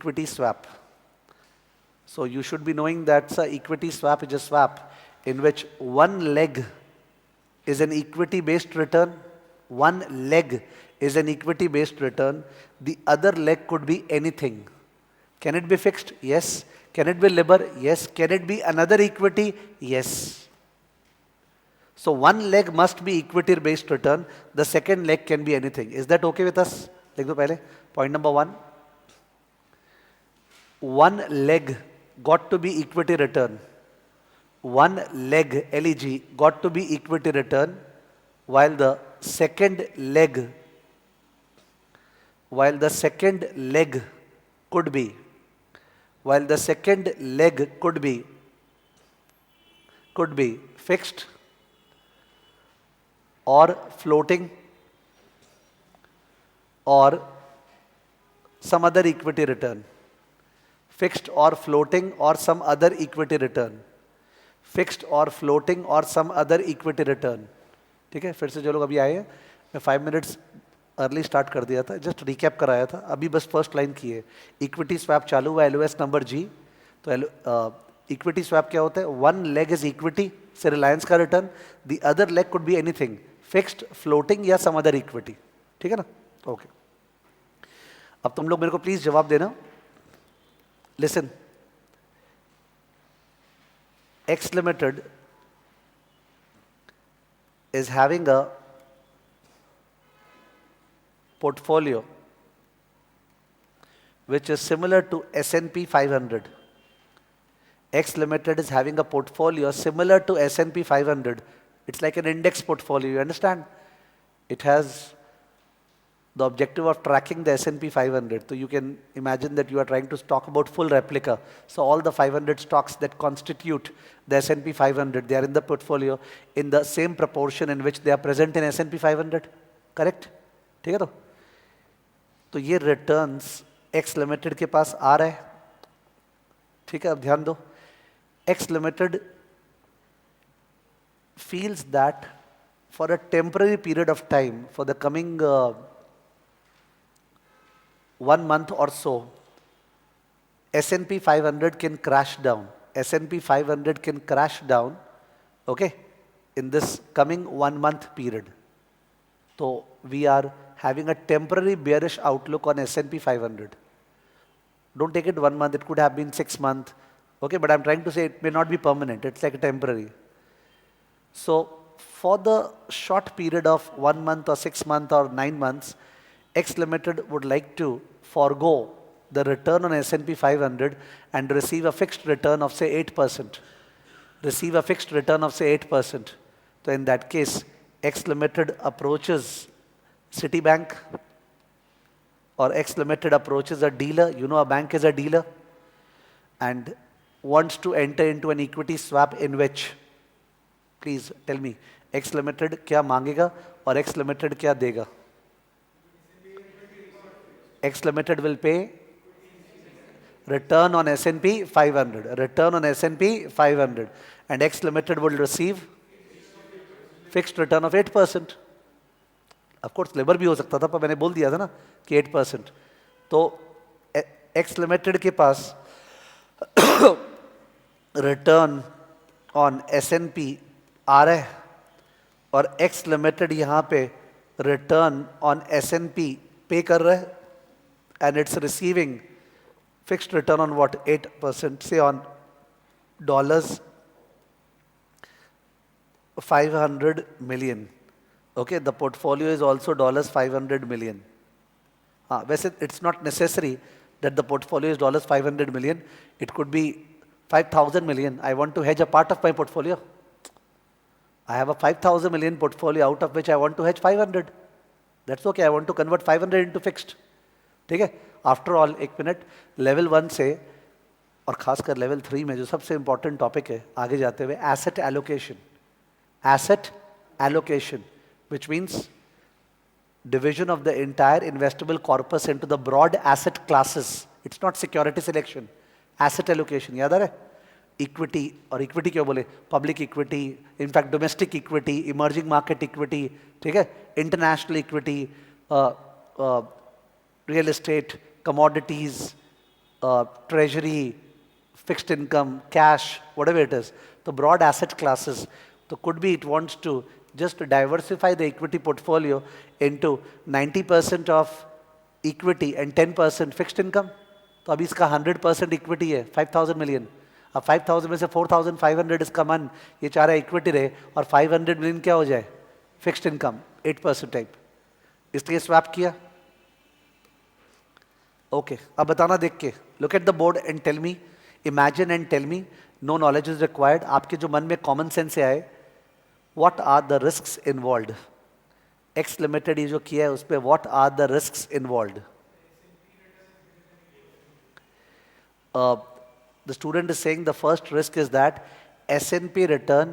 equity swap. So you should be knowing that equity swap is a swap in which one leg is an equity-based return. One leg is an equity-based return. The other leg could be anything. Can it be fixed? Yes. Can it be Libor? Yes. Can it be another equity? Yes. So one leg must be equity-based return. The second leg can be anything. Is that okay with us? Likh do pehle. Point number one. One leg got to be equity return. One leg, LEG, got to be equity return, while the second leg could be, fixed or floating or some other equity return. Fixed or floating or some other equity return. Fixed or floating or some other equity return. ठीक है, फिर से जो लोग अभी आए हैं, मैं 5 minutes अर्ली स्टार्ट कर दिया था, जस्ट रिकैप कराया था, अभी बस फर्स्ट लाइन की है. इक्विटी स्वैप चालू हुआ LOS नंबर G. तो इक्विटी स्वैप क्या होता है? वन लेग इज इक्विटी से रिलायंस का return, the other leg could be anything, fixed, floating या सम अदर इक्विटी. ठीक है ना? ओके. अब तुम लोग मेरे को प्लीज जवाब देना. Listen, X Limited is having a portfolio which is similar to S&P 500. X Limited is having a portfolio similar to S&P 500. It's like an index portfolio, you understand? It has the objective of tracking the S&P 500. So you can imagine that you are trying to talk about full replica. So all the 500 stocks that constitute the S&P 500, they are in the portfolio in the same proportion in which they are present in S&P 500. Correct? ठीक है तो? तो ये returns X Limited के पास आ रहा है. ठीक है, अब ध्यान दो. X Limited feels that for a temporary period of time, for the coming 1 month or so, S&P 500 can crash down. S&P 500 can crash down, okay, in this coming 1 month period. So we are having a temporary bearish outlook on S&P 500. Don't take it 1 month, it could have been 6 months, okay, but I'm trying to say it may not be permanent, it's like a temporary. So for the short period of 1 month or 6 months or 9 months, X Limited would like to forego the return on S&P 500 and receive a fixed return of say 8%. Receive a fixed return of say 8%. So in that case, X Limited approaches Citibank, or X Limited approaches a dealer, you know a bank is a dealer, and wants to enter into an equity swap in which, please tell me, X Limited क्या मांगेगा और X Limited क्या देगा? X Limited will pay return on S&P 500, return on S&P 500, and X Limited will receive fixed return of 8%. Of course, Libor भी हो सकता था, पर मैंने बोल दिया था ना कि 8%. तो X Limited के पास return on S&P आ रहा है और X Limited यहाँ पे return on S&P पे कर रहा है, and it's receiving fixed return on what? 8%, say on dollars 500 million. Okay, the portfolio is also dollars 500 million. वैसे it's not necessary that the portfolio is dollars 500 million. It could be 5,000 million. I want to hedge a part of my portfolio. I have a 5,000 million portfolio out of which I want to hedge 500. That's okay. I want to convert 500 into fixed. ठीक है? After all, एक minute, level 1 से और खासकर level 3 में जो सबसे important topic है आगे जाते हुए, asset allocation. Asset allocation, which means division of the entire investable corpus into the broad asset classes. It's not security selection. Asset allocation, याद आ रहा है? Equity, और equity क्यों बोले? Public equity, in fact domestic equity, emerging market equity, ठीक है? International equity, real estate, commodities, treasury, fixed income, cash, whatever it is, the broad asset classes. So could be it wants to just diversify the equity portfolio into 90% of equity and 10% fixed income. तो अभी इसका 100% equity है 5,000 million. अब 5,000 में से 4,500 इसका मन ये चाह रहा है इक्विटी रहे और 500 मिलियन क्या हो जाए फिक्स्ड इनकम 8% टाइप, इसलिए स्वैप किया. ओके अब बताना देख के, look at the board and tell me, imagine and tell me, no knowledge is required. आपके जो मन में कॉमन सेंस से आए, what are the risks involved. X limited ये जो किया है उस पर what are the risks involved. The student is saying the first risk is that S&P return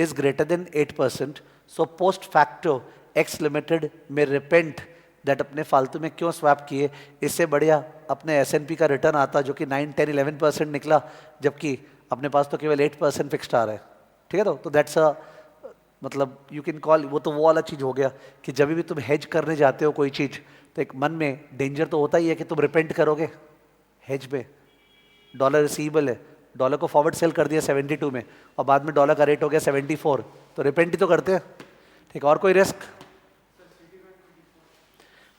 is greater than 8%. So post facto X Limited may repent that अपने फालतू में क्यों स्वैप किए. इससे बढ़िया अपने S&P का रिटर्न आता जो कि 9, 10, 11% निकला, जबकि अपने पास तो केवल 8% फिक्स्ड आ रहा है. ठीक है. तो दैट्स अ मतलब यू कैन कॉल, वो तो वो वाला चीज़ हो गया कि जब भी तुम हेज करने जाते हो कोई चीज़ तो एक मन में डेंजर तो होता ही है कि तुम रिपेंट करोगे. हेज पे डॉलर रिसीवेबल है, डॉलर को फॉरवर्ड सेल कर दिया 72 में और बाद में डॉलर का रेट हो गया 74, तो रिपेंट ही तो करते हैं. ठीक. और कोई रिस्क.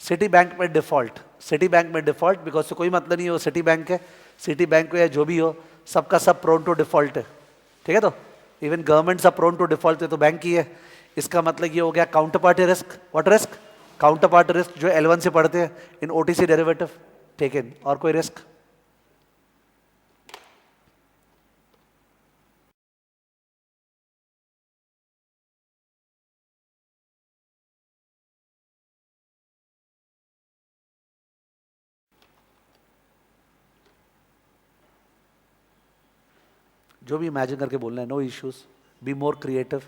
सिटी बैंक में डिफॉल्ट, सिटी बैंक में डिफॉल्ट बिकॉज से कोई मतलब नहीं है वो सिटी बैंक है. सिटी बैंक या जो भी हो सबका सब प्रोन टू डिफॉल्ट है. ठीक है. तो इवन गवर्नमेंट सब प्रोन टू डिफॉल्ट है तो बैंक ही है. इसका मतलब ये हो गया counter party risk. What risk. Counter party risk जो L1 से पढ़ते हैं इन OTC डेरिवेटिव. ठीक है. और कोई रिस्क. जो भी इमेजिन करके बोलना है, no issues, be more creative.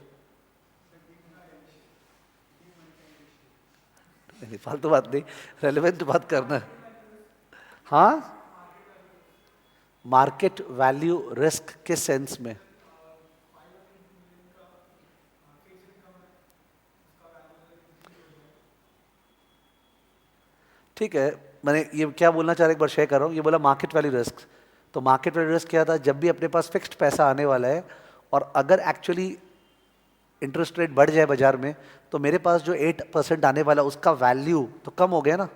फालतू बात नहीं, रेलेवेंट बात करना है. हाँ, मार्केट वैल्यू रिस्क किस सेंस में. ठीक है. मैंने ये क्या बोलना चाह रहा एक बार शेयर कर रहा हूँ. ये बोला मार्केट वैल्यू रिस्क. तो मार्केट वैल्यू रिस्क क्या था, जब भी अपने पास फिक्स्ड पैसा आने वाला है और अगर एक्चुअली इंटरेस्ट रेट बढ़ जाए बाजार में तो मेरे पास जो 8% आने वाला उसका वैल्यू तो कम हो गया ना.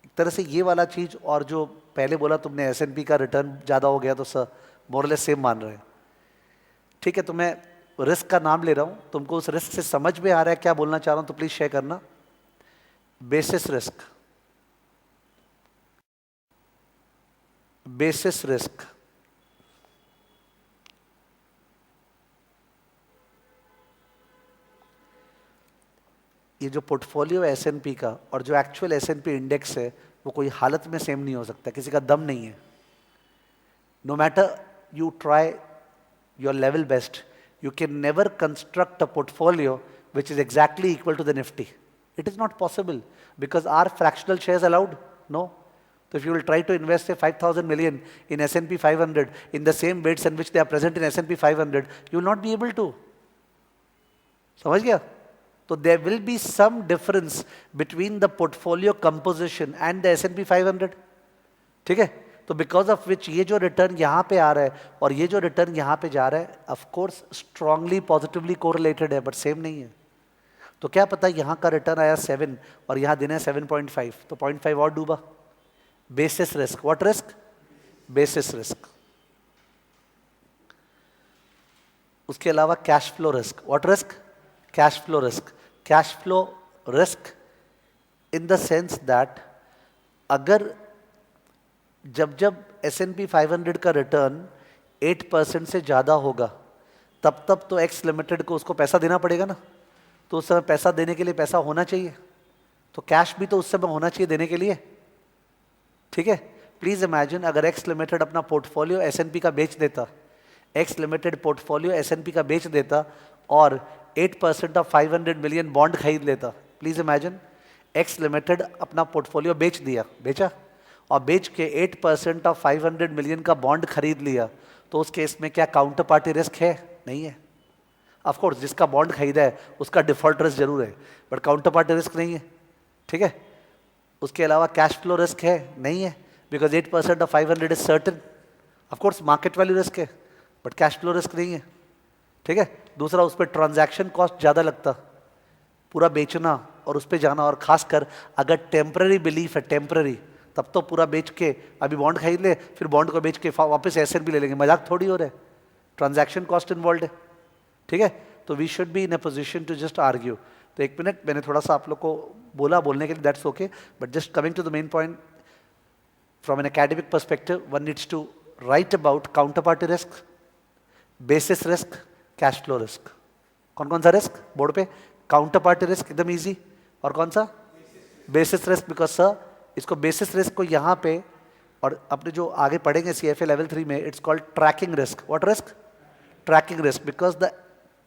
एक तरह से ये वाला चीज़ और जो पहले बोला तुमने S&P का रिटर्न ज़्यादा हो गया तो सर मोरलेस सेम मान रहे हैं. ठीक है. तो मैं रिस्क का नाम ले रहा हूँ, तुमको उस रिस्क से समझ में आ रहा है क्या बोलना चाह रहा हूँ तो प्लीज़ शेयर करना. Basis risk, basis risk. ये जो पोर्टफोलियो है S&P का और जो एक्चुअल S&P इंडेक्स है वो कोई हालत में सेम नहीं हो सकता, किसी का दम नहीं है. No matter you try your level best, you can never construct a portfolio which is exactly equal to the Nifty. It is not possible because are fractional shares allowed? No. So if you will try to invest say 5,000 million in S&P 500 in the same weights in which they are present in S&P 500, you will not be able to. समझ गया? So there will be some difference between the portfolio composition and the S&P 500. ठीक है? तो because of which ये जो return यहाँ पे आ रहा है और ये जो रिटर्न यहाँ पे जा रहा है of course strongly positively correlated है बट सेम नहीं है. तो क्या पता यहाँ का रिटर्न आया 7 और यहाँ देना है 7.5 तो 0.5 और डूबा. Basis risk. What risk. Basis risk. उसके अलावा cash flow risk. What risk. Cash flow risk. Cash flow risk in the sense that अगर जब जब S&P 500 का रिटर्न 8% से ज़्यादा होगा तब तब तो एक्स लिमिटेड को उसको पैसा देना पड़ेगा ना. तो उस समय पैसा देने के लिए पैसा होना चाहिए, तो कैश भी तो उस समय होना चाहिए देने के लिए. ठीक है. प्लीज़ इमेजिन अगर एक्स लिमिटेड अपना पोर्टफोलियो S&P का बेच देता, एक्स लिमिटेड पोर्टफोलियो S&P का बेच देता और 8% ऑफ 500 मिलियन बॉन्ड खरीद लेता. प्लीज़ इमेजिन एक्स लिमिटेड अपना पोर्टफोलियो बेच दिया, बेचा और बेच के 8% ऑफ 500 मिलियन का बॉन्ड खरीद लिया, तो उस केस में क्या काउंटर पार्टी रिस्क है. नहीं है. ऑफ कोर्स जिसका बॉन्ड खरीदा है उसका डिफॉल्ट रिस्क जरूर है बट काउंटर पार्टी रिस्क नहीं है. ठीक है. उसके अलावा कैश फ्लो रिस्क है. नहीं है. Because 8% of 500 is certain. Of course market value risk है बट कैश फ्लो रिस्क नहीं है. ठीक है. दूसरा, उस पर ट्रांजैक्शन कॉस्ट ज़्यादा लगता, पूरा बेचना और उस पर जाना, और खासकर अगर टेम्पररी बिलीफ है, टेम्पररी, तब तो पूरा बेच के अभी बॉन्ड खरीद ले, फिर बॉन्ड को बेच के वापस एसेट भी ले लेंगे. मजाक थोड़ी हो रहा है, ट्रांजैक्शन कॉस्ट इन्वॉल्व है. ठीक है. तो we should be in a position to just argue. तो एक मिनट, मैंने थोड़ा सा आप लोग को बोला बोलने के लिए, that's okay, but just coming to the main point, from an academic perspective one needs to write about counter party risk, basis risk, cash flow risk. कौन कौन सा रिस्क बोर्ड पे? काउंटर पार्टी रिस्क एकदम easy, और कौन सा? Basis risk. Because sir इसको basis risk को यहाँ पे, और अपने जो आगे पढ़ेंगे CFA लेवल 3 में, it's called tracking risk. What risk? Tracking risk. Because the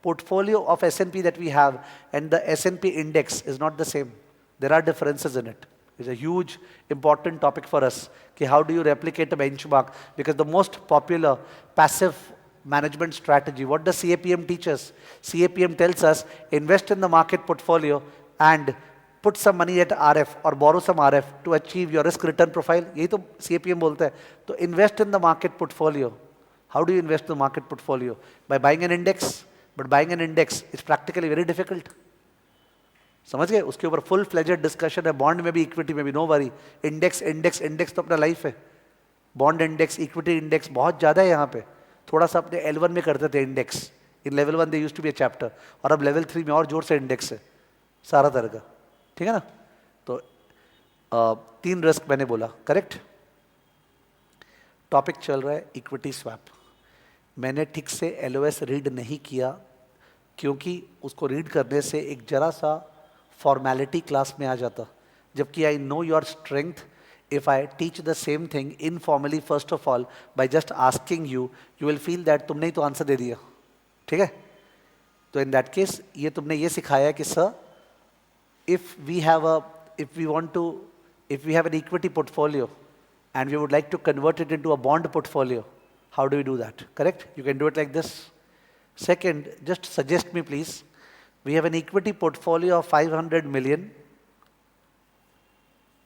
portfolio of S&P that we have and the S&P index is not the same. There are differences in it. It's a huge important topic for us. कि how do you replicate a benchmark? Because the most popular passive management strategy, what does CAPM teach us? CAPM tells us invest in the market portfolio and put some money at RF or borrow some RF to achieve your risk return profile. यही तो CAPM बोलता है. तो invest in the market portfolio. How do you invest in the market portfolio? By buying an index. But buying an index is practically very difficult. समझ गए? उसके ऊपर full fledged discussion है, बॉन्ड में भी इक्विटी में भी. No worry, index index index तो अपना लाइफ है. बॉन्ड इंडेक्स, इक्विटी इंडेक्स बहुत ज़्यादा है यहाँ पे. थोड़ा सा अपने L1 में करते थे index. In level 1 they used to be a chapter, और अब लेवल 3 में और जोर से इंडेक्स है सारा तरह का. ठीक है ना? तो 3 रिस्क मैंने बोला, करेक्ट. टॉपिक चल रहा है इक्विटी स्वैप. मैंने ठीक से LOS रीड नहीं किया, क्योंकि उसको रीड करने से एक जरा सा फॉर्मेलिटी क्लास में आ जाता. जबकि I know your strength. If I teach the same thing informally, first of all by just asking you, you will feel that तुमने ही तो आंसर दे दिया. ठीक है. तो इन दैट केस ये तुमने ये सिखाया कि sir, if we have an equity portfolio and we would like to convert it into a bond portfolio, how do we do that? Correct? You can do it like this. Second, just suggest me please, we have an equity portfolio of 500 million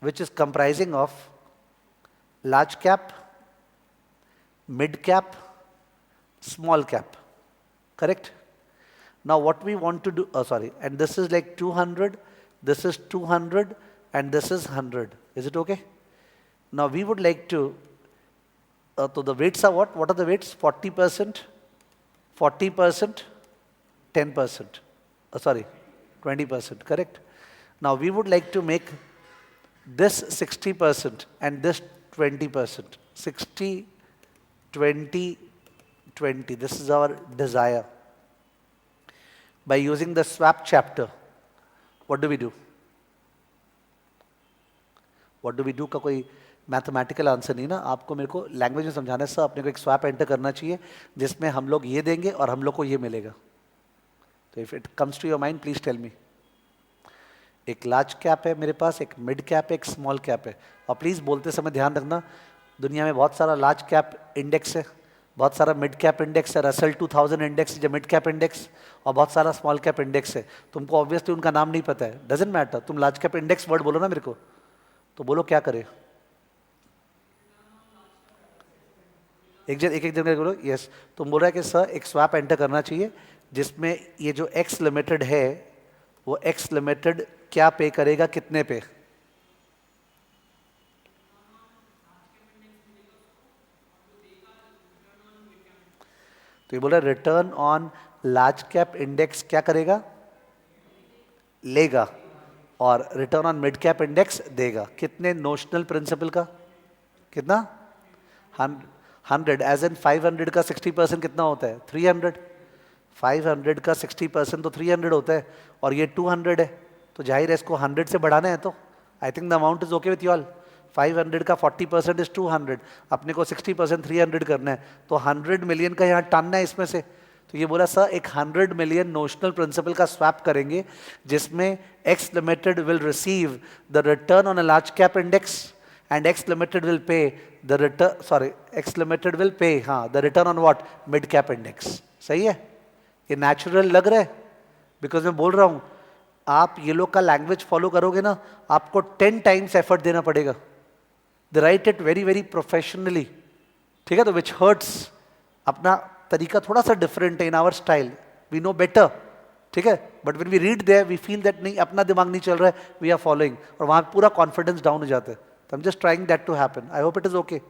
which is comprising of large cap, mid cap, small cap. Correct? Now what we want to do, and this is like 200, this is 200, and this is 100. Is it okay? Now we would like to, so the weights are what? What are the weights? 40%, 40%, 10%. 20%, correct? Now we would like to make this 60% and this 20%. 60, 20, 20. This is our desire. By using the swap chapter, what do we do? What do we do का कोई mathematical answer नहीं ना. आपको मेरे को language में समझाना है. सर अपने को एक स्वैप एंटर करना चाहिए जिसमें हम लोग ये देंगे और हम लोग को ये मिलेगा. तो if it comes to your mind please tell me. एक लार्ज कैप है मेरे पास, एक मिड कैप है, एक स्मॉल कैप है. और प्लीज बोलते समय ध्यान रखना, दुनिया में बहुत सारा लार्ज कैप इंडेक्स है, बहुत सारा मिड कैप इंडेक्स है, रसल 2000 इंडेक्स जो मिड कैप इंडेक्स, और बहुत सारा स्मॉल कैप इंडेक्स है. तुमको ऑब्वियसली उनका नाम नहीं पता है, डजेंट मैटर. तुम लार्ज कैप इंडेक्स वर्ड बोलो ना मेरे को, तो बोलो क्या करे. एक जन बोलो. यस. तुम बोल रहे हैं कि सर एक स्वैप एंटर करना चाहिए जिसमें ये जो एक्स लिमिटेड है वो एक्स लिमिटेड क्या पे करेगा, कितने पे? तो ये बोल रहा है return on large cap index क्या करेगा, लेगा, और return on mid cap index देगा. कितने नोशनल प्रिंसिपल का? कितना? 100. एज एन 500 का 60% कितना होता है? 300. 500 का 60% तो 300 होता है, और ये 200 है, तो जाहिर है इसको 100 से बढ़ाना है. तो I think the amount is okay with you all. 500 का 40% इज 200, अपने को 60% 300 करना है, तो 100 मिलियन का यहाँ टानना है इसमें से. तो ये बोला सर एक 100 मिलियन नोशनल प्रिंसिपल का स्वैप करेंगे जिसमें x limited will receive the return on a large cap index and X limited will pay the return, X limited will pay the return on what? Mid cap index. सही है? ये natural लग रहा है? Because मैं बोल रहा हूं आप ये लोग का लैंग्वेज फॉलो करोगे ना, आपको 10 टाइम्स एफर्ट देना पड़ेगा. They write it very very professionally, ठीक है, तो विच हर्ट्स। अपना तरीका थोड़ा सा डिफरेंट है in our style, we know better, ठीक है, but when we read there we feel that नहीं अपना दिमाग नहीं चल रहा है, वी आर फॉलोइंग, और वहां पूरा कॉन्फिडेंस डाउन हो जाता है। तो I am just trying that to happen, I hope it is okay.